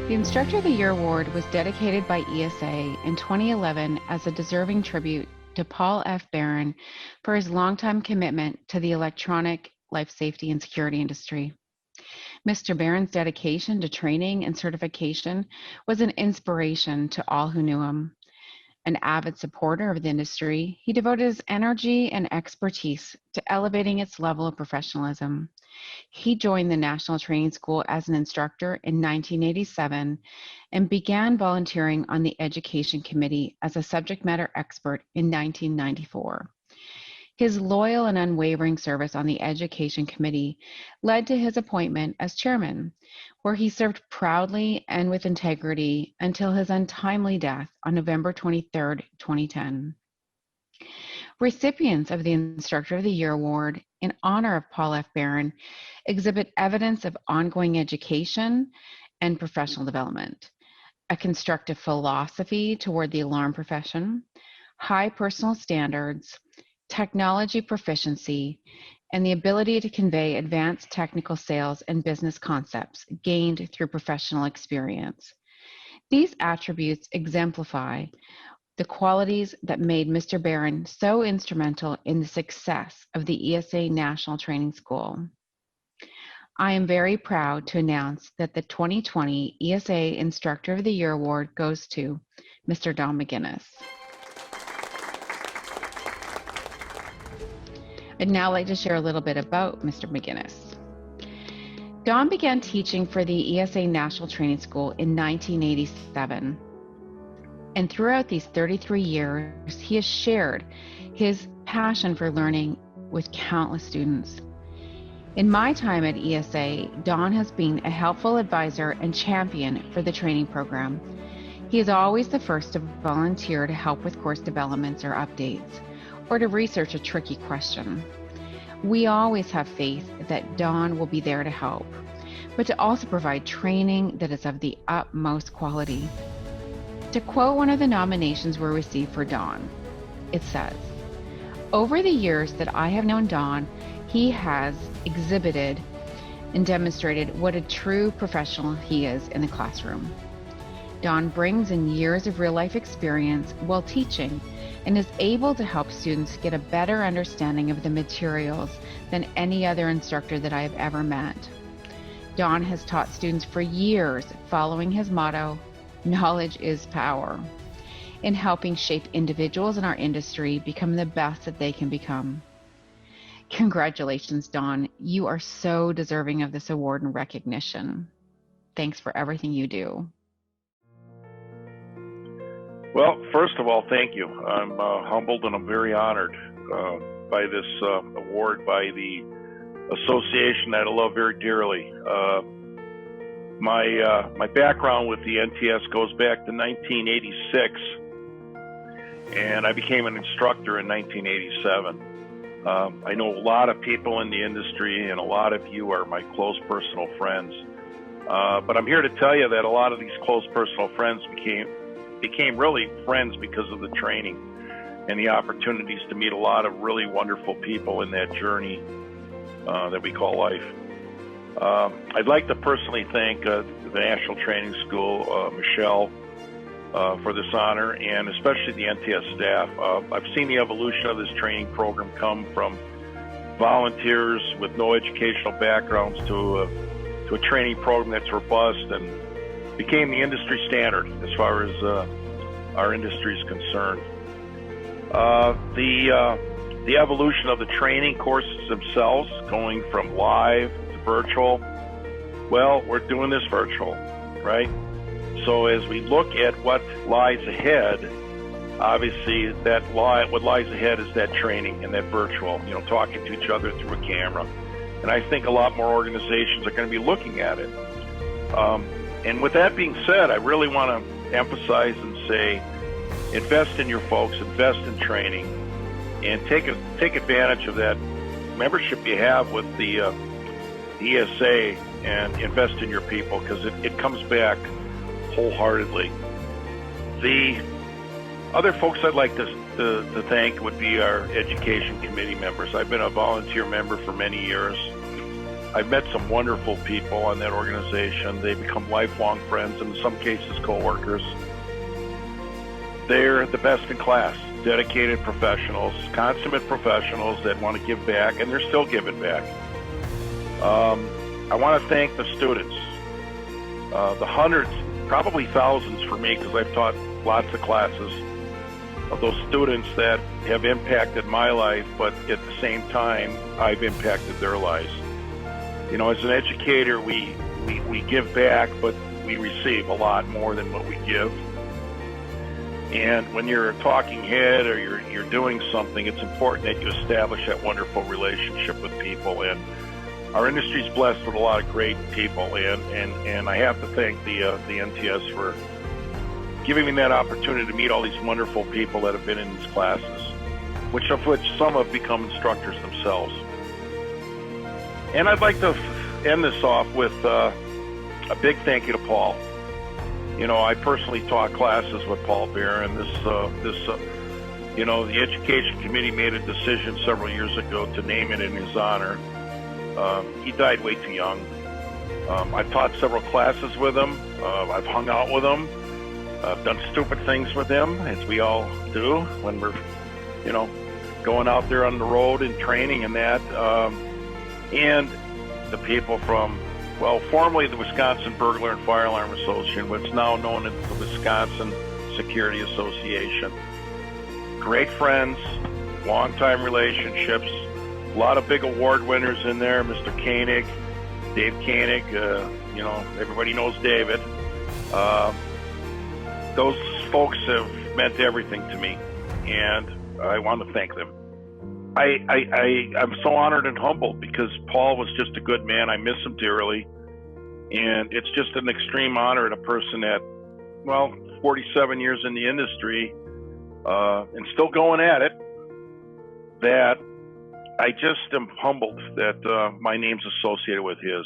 The Instructor of the Year Award was dedicated by ESA in 2011 as a deserving tribute to Paul F. Barron for his longtime commitment to the electronic life safety and security industry. Mr. Barron's dedication to training and certification was an inspiration to all who knew him. An avid supporter of the industry, he devoted his energy and expertise to elevating its level of professionalism. He joined the National Training School as an instructor in 1987 and began volunteering on the Education Committee as a subject matter expert in 1994. His loyal and unwavering service on the Education Committee led to his appointment as chairman, where he served proudly and with integrity until his untimely death on November 23, 2010. Recipients of the Instructor of the Year Award in honor of Paul F. Barron exhibit evidence of ongoing education and professional development, a constructive philosophy toward the alarm profession, high personal standards, technology proficiency, and the ability to convey advanced technical sales and business concepts gained through professional experience. These attributes exemplify the qualities that made Mr. Barron so instrumental in the success of the ESA National Training School. I am very proud to announce that the 2020 ESA Instructor of the Year Award goes to Mr. Don McInnis. I'd now like to share a little bit about Mr. McInnis. Don began teaching for the ESA National Training School in 1987. And throughout these 33 years, he has shared his passion for learning with countless students. In my time at ESA, Don has been a helpful advisor and champion for the training program. He is always the first to volunteer to help with course developments or updates, or to research a tricky question. We always have faith that Don will be there to help, but to also provide training that is of the utmost quality. To quote one of the nominations we received for Don, it says, "Over the years that I have known Don, he has exhibited and demonstrated what a true professional he is in the classroom. Don brings in years of real-life experience while teaching and is able to help students get a better understanding of the materials than any other instructor that I have ever met. Don has taught students for years following his motto, 'Knowledge is power,' in helping shape individuals in our industry become the best that they can become." Congratulations, Don. You are so deserving of this award and recognition. Thanks for everything you do. Well, first of all, thank you. I'm humbled and I'm very honored by this award by the association that I love very dearly. My background with the NTS goes back to 1986, and I became an instructor in 1987. I know a lot of people in the industry, and a lot of you are my close personal friends. But I'm here to tell you that a lot of these close personal friends became really friends because of the training and the opportunities to meet a lot of really wonderful people in that journey that we call life. I'd like to personally thank the National Training School, Michelle, for this honor, and especially the NTS staff. I've seen the evolution of this training program come from volunteers with no educational backgrounds to a training program that's robust and became the industry standard as far as our industry is concerned. The evolution of the training courses themselves, going from live to virtual, well, we're doing this virtual, right? So as we look at what lies ahead, obviously what lies ahead is that training and that virtual, talking to each other through a camera. And I think a lot more organizations are going to be looking at it. And with that being said, I really want to emphasize and say, invest in your folks, invest in training, and take advantage of that membership you have with the ESA, and invest in your people, because it comes back wholeheartedly. The other folks I'd like to thank would be our education committee members. I've been a volunteer member for many years. I've met some wonderful people on that organization. They become lifelong friends, and in some cases, co-workers. They're the best in class, dedicated professionals, consummate professionals that want to give back, and they're still giving back. I want to thank the students, the hundreds, probably thousands for me, because I've taught lots of classes, of those students that have impacted my life, but at the same time, I've impacted their lives. You know, as an educator, we give back, but we receive a lot more than what we give. And when you're a talking head or you're doing something, it's important that you establish that wonderful relationship with people. And our industry's blessed with a lot of great people, and I have to thank the NTS for giving me that opportunity to meet all these wonderful people that have been in these classes, which some have become instructors themselves. And I'd like to end this off with a big thank you to Paul. You know, I personally taught classes with Paul Bear, and you know, the Education Committee made a decision several years ago to name it in his honor. He died way too young. I've taught several classes with him. I've hung out with him. I've done stupid things with him, as we all do when we're, you know, going out there on the road and training and that. And the people from, well, formerly the Wisconsin Burglar and Fire Alarm Association, what's now known as the Wisconsin Security Association. Great friends, long-time relationships, a lot of big award winners in there. Mr. Koenig, Dave Koenig, you know, everybody knows David. Those folks have meant everything to me, and I want to thank them. I'm so honored and humbled because Paul was just a good man. I miss him dearly, and it's just an extreme honor to a person that, well, 47 years in the industry and still going at it, that I just am humbled that my name's associated with his.